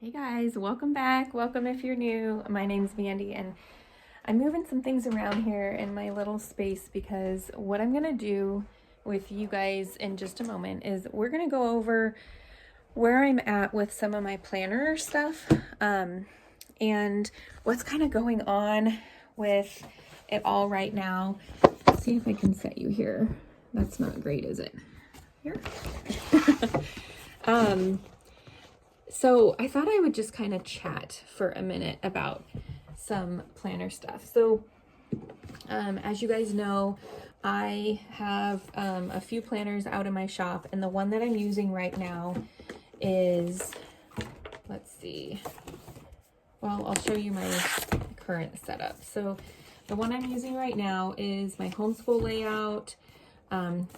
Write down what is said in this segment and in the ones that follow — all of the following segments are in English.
Hey guys, welcome back. Welcome if you're new. My name's Mandy and I'm moving some things around here in my little space because what I'm going to do with you guys in just a moment is we're going to go over where I'm at with some of my planner stuff and what's kind of going on with it all right now. Let's see if I can set you here. That's not great, is it? Here? So I thought I would just kind of chat for a minute about some planner stuff. So as you guys know, I have a few planners out in my shop, and the one that I'm using right now is, let's see, well, I'll show you my current setup. So the one I'm using right now is my homeschool layout.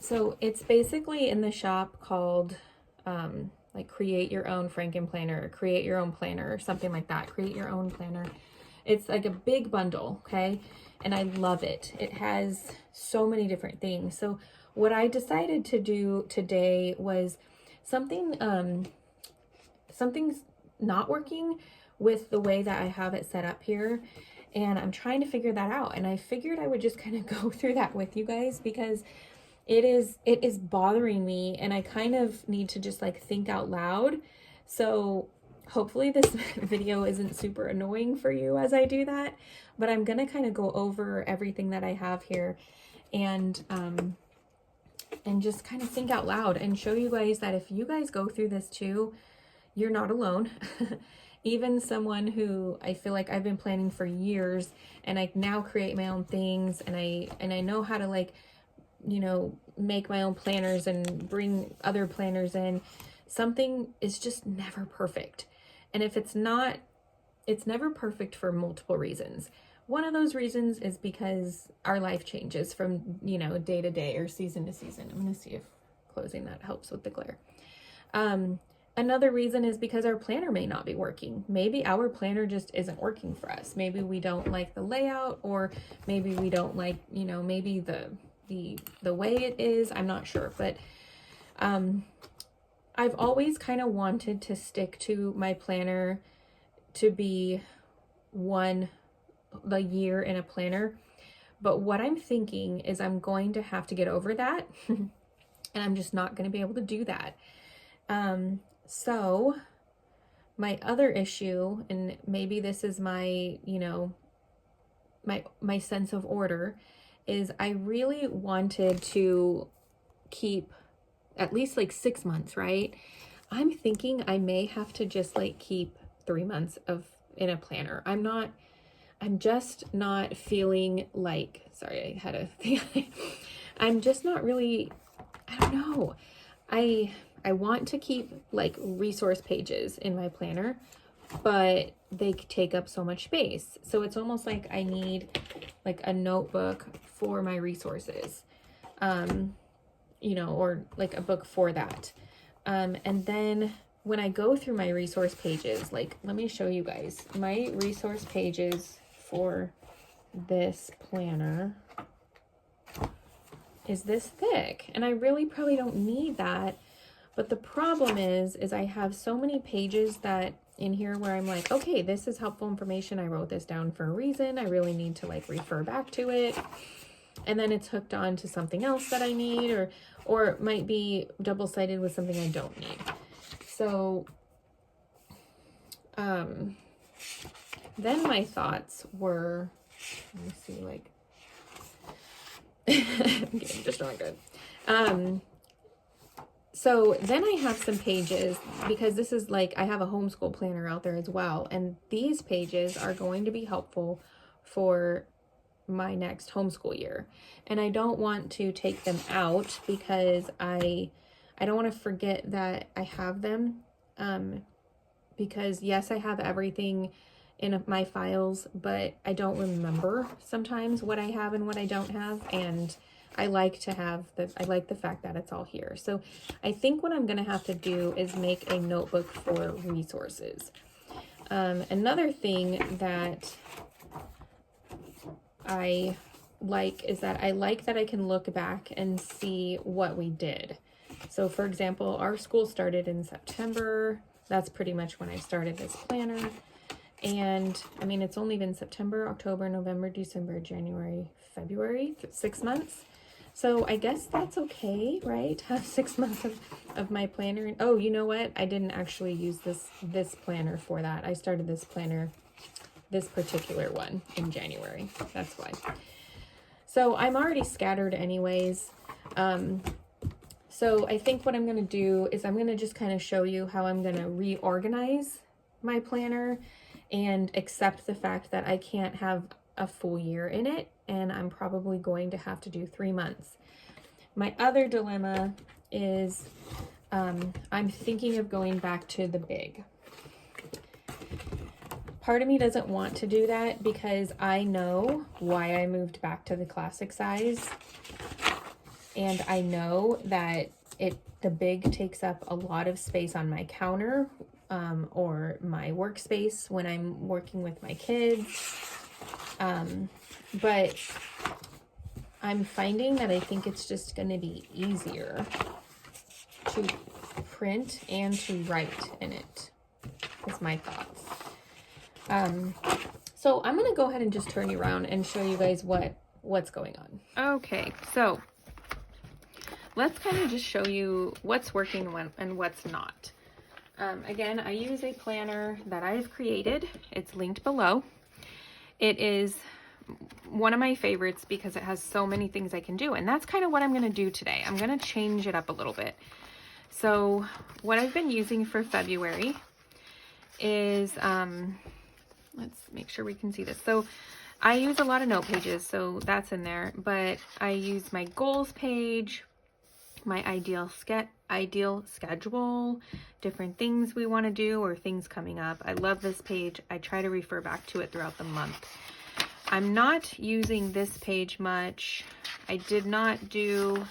So it's basically in the shop called like create your own Frankenplanner, or create your own planner, or something like that. Create your own planner. It's like a big bundle, okay? And I love it. It has so many different things. So what I decided to do today was something's not working with the way that I have it set up here. And I'm trying to figure that out. And I figured I would just kind of go through that with you guys because it is bothering me, and I kind of need to just like think out loud. So hopefully this video isn't super annoying for you as I do that, but I'm gonna kind of go over everything that I have here and just kind of think out loud and show you guys that if you guys go through this too, you're not alone. Even someone who I feel like I've been planning for years, and I now create my own things, and I know how to, like, you know, make my own planners and bring other planners in. Something is just never perfect. And if it's not, it's never perfect for multiple reasons. One of those reasons is because our life changes from, you know, day to day or season to season. I'm going to see if closing that helps with the glare. Another reason is because our planner may not be working. Maybe our planner just isn't working for us. Maybe we don't like the layout, or maybe we don't like, you know, maybe the way it is. I'm not sure, but I've always kind of wanted to stick to my planner to be the year in a planner. But what I'm thinking is I'm going to have to get over that and I'm just not going to be able to do that. So my other issue, and maybe this is my, you know, my sense of order, is I really wanted to keep at least like 6 months, right? I'm thinking I may have to just like keep 3 months in a planner. I'm just not feeling like, sorry, I had a thing. I'm just not really, I don't know. I want to keep like resource pages in my planner, but they take up so much space. So it's almost like I need like a notebook for my resources, you know, or like a book for that. And then when I go through my resource pages, like, let me show you guys my resource pages for this planner is this thick, and I really probably don't need that. But the problem is I have so many pages that in here where I'm like, okay, this is helpful information. I wrote this down for a reason. I really need to like refer back to it. And then it's hooked on to something else that I need, or it might be double-sided with something I don't need. So then my thoughts were, let me see, like, I'm getting distracted. So then I have some pages, because this is like, I have a homeschool planner out there as well. And these pages are going to be helpful for my next homeschool year. And I don't want to take them out because I don't want to forget that I have them. Because yes, I have everything in my files, but I don't remember sometimes what I have and what I don't have. And I like to have I like the fact that it's all here. So I think what I'm going to have to do is make a notebook for resources. Another thing that I like is that I like that I can look back and see what we did. So for example, our school started in September. that's pretty much when I started this planner. And I mean, it's only been September, October, November, December, January, February, 6 months. So I guess that's okay, right? Have 6 months of my planner. Oh, you know what? I didn't actually use this planner for that. I started this planner, this particular one, in January. That's why. So I'm already scattered anyways. So I think what I'm going to do is I'm going to just kind of show you how I'm going to reorganize my planner and accept the fact that I can't have a full year in it, and I'm probably going to have to do 3 months. My other dilemma is I'm thinking of going back to the big. Part of me doesn't want to do that because I know why I moved back to the classic size. And I know that the big takes up a lot of space on my counter or my workspace when I'm working with my kids. But I'm finding that I think it's just going to be easier to print and to write in it, is my thoughts. So I'm going to go ahead and just turn you around and show you guys what's going on. Okay, so let's kind of just show you what's working and what's not. Again, I use a planner that I've created. It's linked below. It is one of my favorites because it has so many things I can do, and that's kind of what I'm going to do today. I'm going to change it up a little bit. So what I've been using for February is, let's make sure we can see this. So I use a lot of note pages, so that's in there, but I use my goals page, my ideal schedule, different things we want to do or things coming up. I love this page. I try to refer back to it throughout the month. I'm not using this page much. I did not do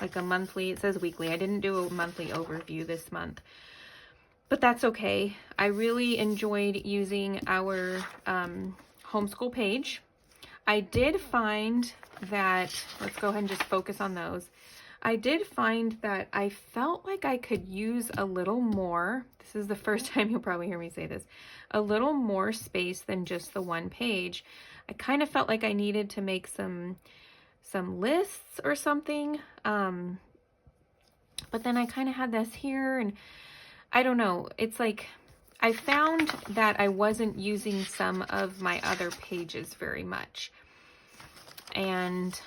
like a monthly, it says weekly. I didn't do a monthly overview this month, but that's okay. I really enjoyed using our homeschool page. I did find that, let's go ahead and just focus on those. I did find that I felt like I could use a little more, this is the first time you'll probably hear me say this, a little more space than just the one page. I kind of felt like I needed to make some lists or something, but then I kind of had this here, and I don't know, it's like I found that I wasn't using some of my other pages very much, and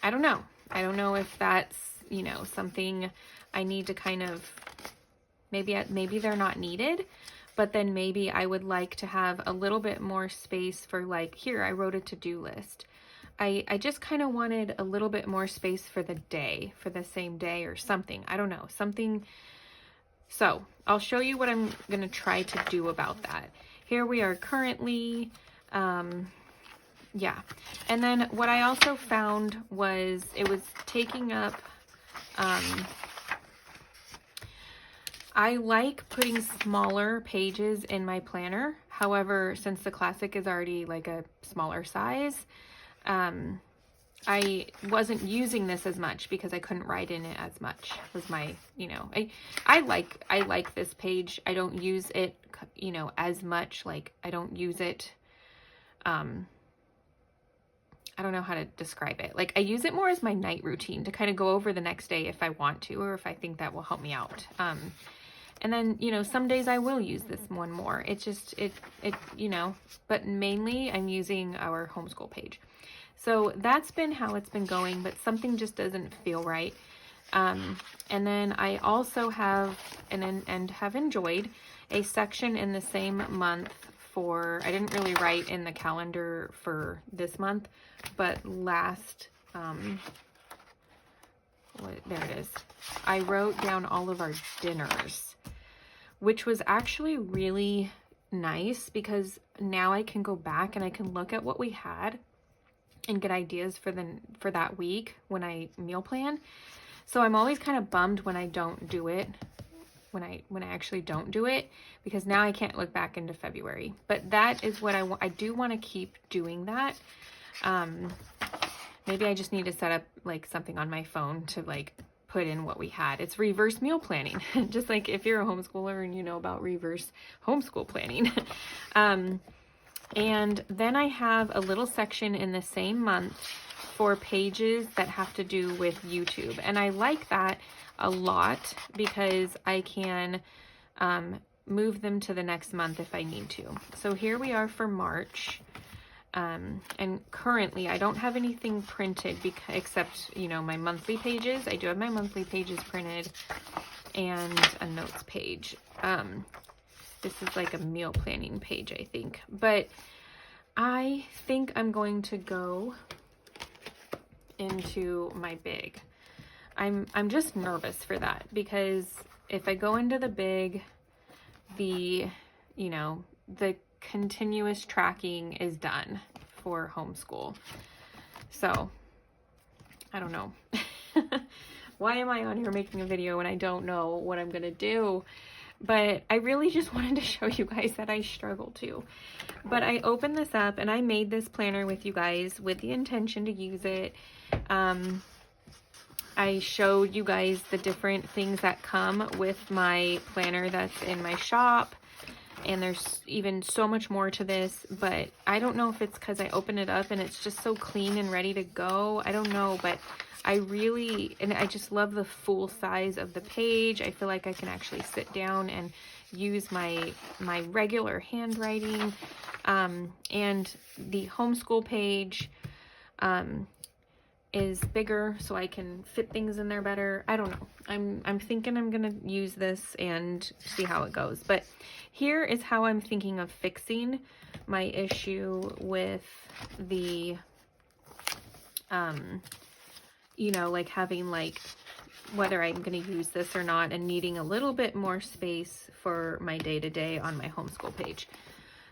I don't know if that's, you know, something I need to kind of, maybe they're not needed, but then maybe I would like to have a little bit more space for, like, here, I wrote a to-do list. I just kind of wanted a little bit more space for the day, for the same day or something. I don't know, something. So I'll show you what I'm going to try to do about that. Here we are currently, yeah. And then what I also found was it was taking up, I like putting smaller pages in my planner. However, since the classic is already like a smaller size, I wasn't using this as much because I couldn't write in it as much, was my, you know, I like this page. I don't use it, you know, as much. Like, I don't use it, I don't know how to describe it. Like, I use it more as my night routine to kind of go over the next day if I want to, or if I think that will help me out. And then, you know, some days I will use this one more. It's just, you know, but mainly I'm using our homeschool page. So that's been how it's been going, but something just doesn't feel right. And then I also have, and have enjoyed a section in the same month for, I didn't really write in the calendar for this month, but last, there it is. I wrote down all of our dinners, which was actually really nice because now I can go back and I can look at what we had and get ideas for that week when I meal plan. So I'm always kind of bummed when I don't do it, when I actually don't do it, because now I can't look back into February. But that is what I want. I do want to keep doing that. Maybe I just need to set up like something on my phone to like put in what we had. It's reverse meal planning, just like if you're a homeschooler and you know about reverse homeschool planning. And then I have a little section in the same month for pages that have to do with YouTube. And I like that a lot because I can move them to the next month if I need to. So here we are for March. And currently I don't have anything printed except, you know, my monthly pages. I do have my monthly pages printed and a notes page. This is like a meal planning page, I think. But I think I'm going to go into my big. I'm just nervous for that because if I go into the big, the continuous tracking is done for homeschool. So I don't know. Why am I on here making a video when I don't know what I'm gonna do? But I really just wanted to show you guys that I struggle too. But I opened this up and I made this planner with you guys with the intention to use it. I showed you guys the different things that come with my planner that's in my shop. And there's even so much more to this, but I don't know if it's because I open it up and it's just so clean and ready to go. I don't know, but I just love the full size of the page. I feel like I can actually sit down and use my regular handwriting. And the homeschool page is bigger, so I can fit things in there better. I don't know. I'm thinking I'm gonna use this and see how it goes. But here is how I'm thinking of fixing my issue with the like having whether I'm gonna use this or not and needing a little bit more space for my day-to-day on my homeschool page.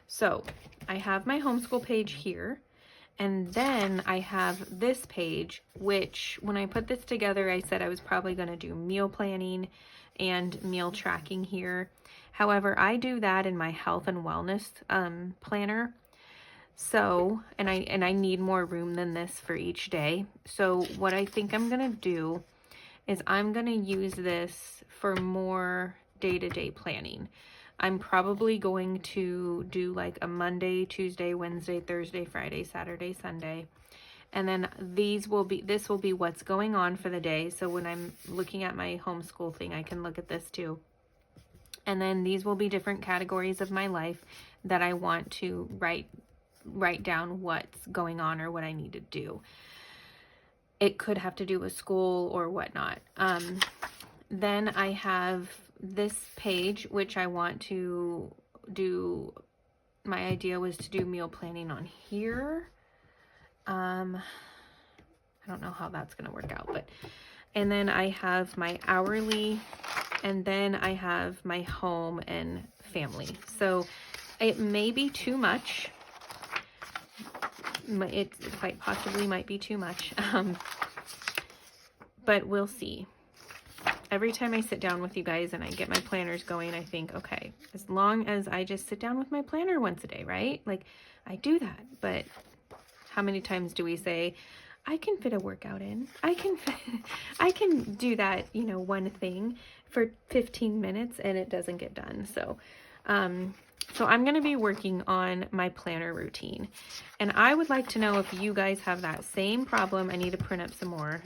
So I have my homeschool page here. And then I have this page, which when I put this together, I said I was probably going to do meal planning and meal tracking here. However, I do that in my health and wellness planner. So, and I need more room than this for each day. So what I think I'm going to do is I'm going to use this for more day-to-day planning. I'm probably going to do like a Monday, Tuesday, Wednesday, Thursday, Friday, Saturday, Sunday. And then this will be what's going on for the day. So when I'm looking at my homeschool thing, I can look at this too. And then these will be different categories of my life that I want to write down what's going on or what I need to do. It could have to do with school or whatnot. Then I have this page, which I want to do. My idea was to do meal planning on here. I don't know how that's going to work out, but, and then I have my hourly, and then I have my home and family. So it may be too much. It quite possibly might be too much. But we'll see. Every time I sit down with you guys and I get my planners going, I think, okay, as long as I just sit down with my planner once a day, right? Like, I do that, but how many times do we say, I can fit a workout in. I can do that, one thing for 15 minutes and it doesn't get done. So I'm going to be working on my planner routine. And I would like to know if you guys have that same problem. I need to print up some more.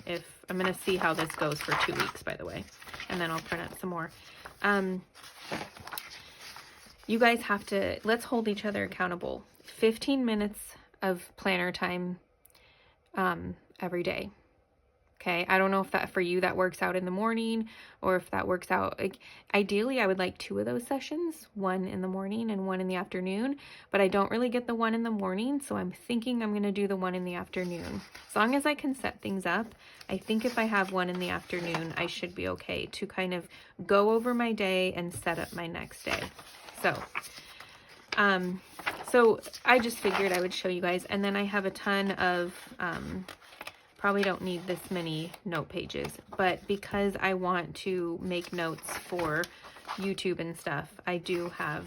I'm going to see how this goes for 2 weeks, by the way, and then I'll print up some more. You guys have to, let's hold each other accountable. 15 minutes of planner time every day. Okay, I don't know if that for you that works out in the morning or if that works out. Ideally, I would like 2 of those sessions, 1 in the morning and 1 in the afternoon, but I don't really get the 1 in the morning, so I'm thinking I'm going to do the 1 in the afternoon. As long as I can set things up, I think if I have 1 in the afternoon, I should be okay to kind of go over my day and set up my next day. So I just figured I would show you guys, and then I have a ton of probably don't need this many note pages, but because I want to make notes for YouTube and stuff, I do have,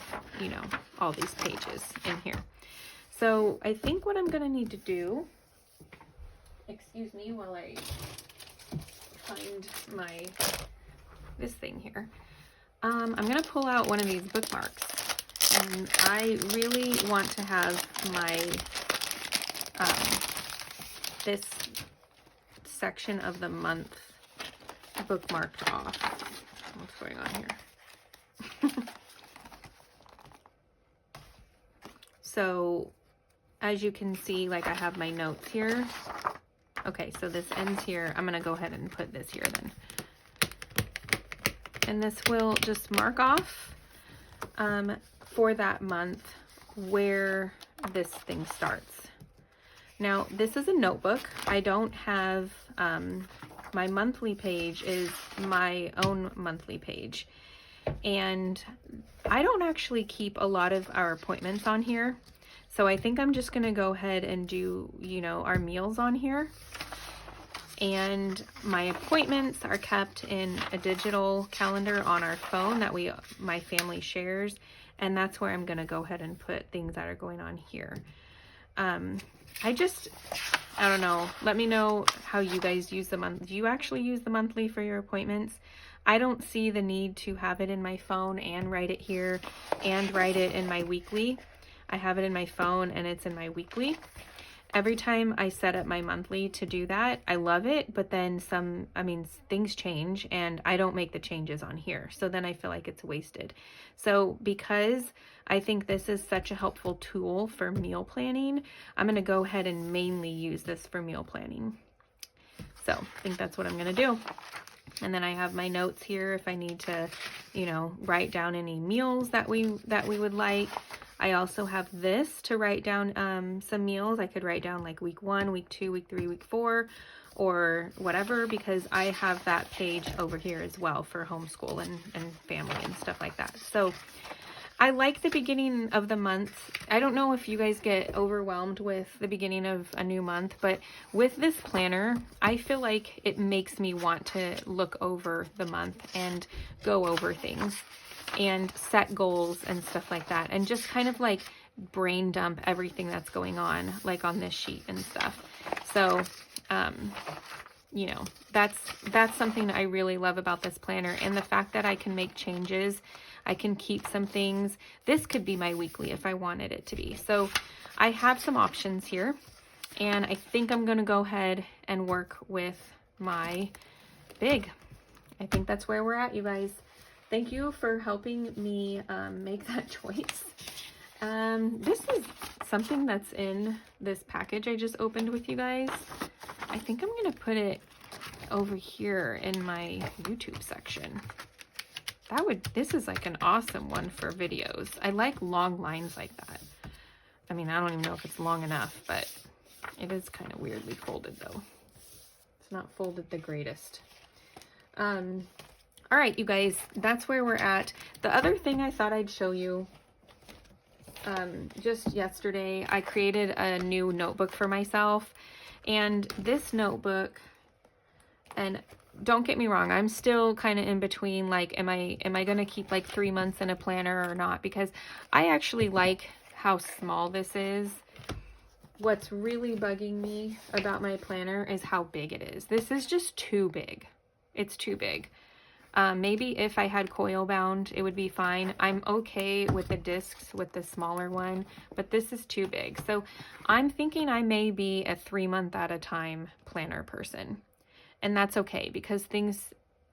all these pages in here. So I think what I'm going to need to do, excuse me while I find this thing here. I'm going to pull out one of these bookmarks, and I really want to have my, this section of the month bookmarked off. What's going on here? So as you can see, like I have my notes here. Okay, so this ends here. I'm going to go ahead and put this here then. And this will just mark off for that month where this thing starts. Now, this is a notebook. I don't have, my monthly page is my own monthly page. And I don't actually keep a lot of our appointments on here. So I think I'm just going to go ahead and do, you know, our meals on here. And my appointments are kept in a digital calendar on our phone that my family shares. And that's where I'm going to go ahead and put things that are going on here. I don't know. Let me know how you guys use the month. Do you actually use the monthly for your appointments? I don't see the need to have it in my phone and write it here and write it in my weekly. I have it in my phone and it's in my weekly. Every time I set up my monthly to do that, I love it, but then things change and I don't make the changes on here. So then I feel like it's wasted. So because I think this is such a helpful tool for meal planning, I'm going to go ahead and mainly use this for meal planning. So I think that's what I'm going to do. And then I have my notes here if I need to, you know, write down any meals that we would like. I also have this to write down some meals. I could write down like week 1, week 2, week 3, week 4, or whatever, because I have that page over here as well for homeschool and family and stuff like that. So I like the beginning of the month. I don't know if you guys get overwhelmed with the beginning of a new month, but with this planner, I feel like it makes me want to look over the month and go over things and set goals and stuff like that, and just kind of like brain dump everything that's going on, like on this sheet and stuff. So, you know, that's something I really love about this planner, and the fact that I can make changes. I can keep some things. This could be my weekly if I wanted it to be. So I have some options here, and I think I'm going to go ahead and work with my big. I think that's where we're at, you guys. Thank you for helping me make that choice. This is something that's in this package I just opened with you guys. I think I'm going to put it over here in my YouTube section. This is like an awesome one for videos. I like long lines like that. I mean, I don't even know if it's long enough, but it is kind of weirdly folded though. It's not folded the greatest. All right, you guys, that's where we're at. The other thing I thought I'd show you, just yesterday, I created a new notebook for myself, and this notebook, and don't get me wrong, I'm still kind of in between, like, am I going to keep like 3 months in a planner or not? Because I actually like how small this is. What's really bugging me about my planner is how big it is. This is just too big. It's too big. Maybe if I had coil bound, it would be fine. I'm okay with the discs with the smaller one, but this is too big. So I'm thinking I may be a 3 month at a time planner person. And that's okay, because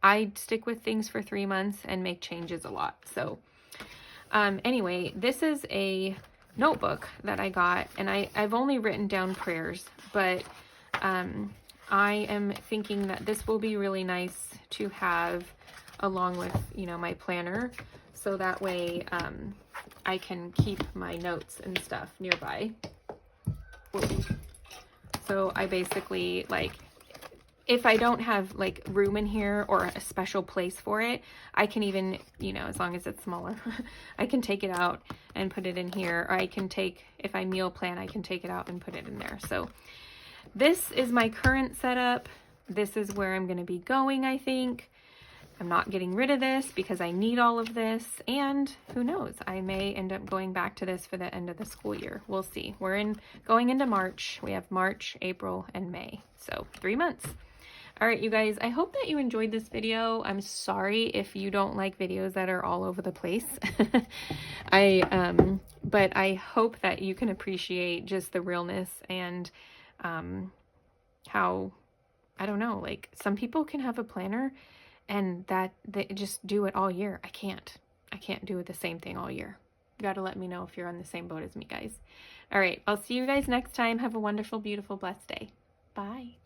I stick with things for 3 months and make changes a lot. So anyway, this is a notebook that I got, and I've only written down prayers, but I am thinking that this will be really nice to have along with, you know, my planner, so that way I can keep my notes and stuff nearby. So I basically, like, if I don't have like room in here or a special place for it, I can even, you know, as long as it's smaller, I can take it out and put it in here, or I can take, if I meal plan, I can take it out and put it in there. So this is my current setup. This is where I'm going to be going, I think. I'm not getting rid of this because I need all of this, and who knows, I may end up going back to this for the end of the school year. We'll see. We're going into March. We have March, April, and May. So 3 months. All right, you guys, I hope that you enjoyed this video. I'm sorry if you don't like videos that are all over the place. But I hope that you can appreciate just the realness and how, I don't know, like some people can have a planner and that they just do it all year. I can't do it the same thing all year. You got to let me know if you're on the same boat as me, guys. All right, I'll see you guys next time. Have a wonderful, beautiful, blessed day. Bye.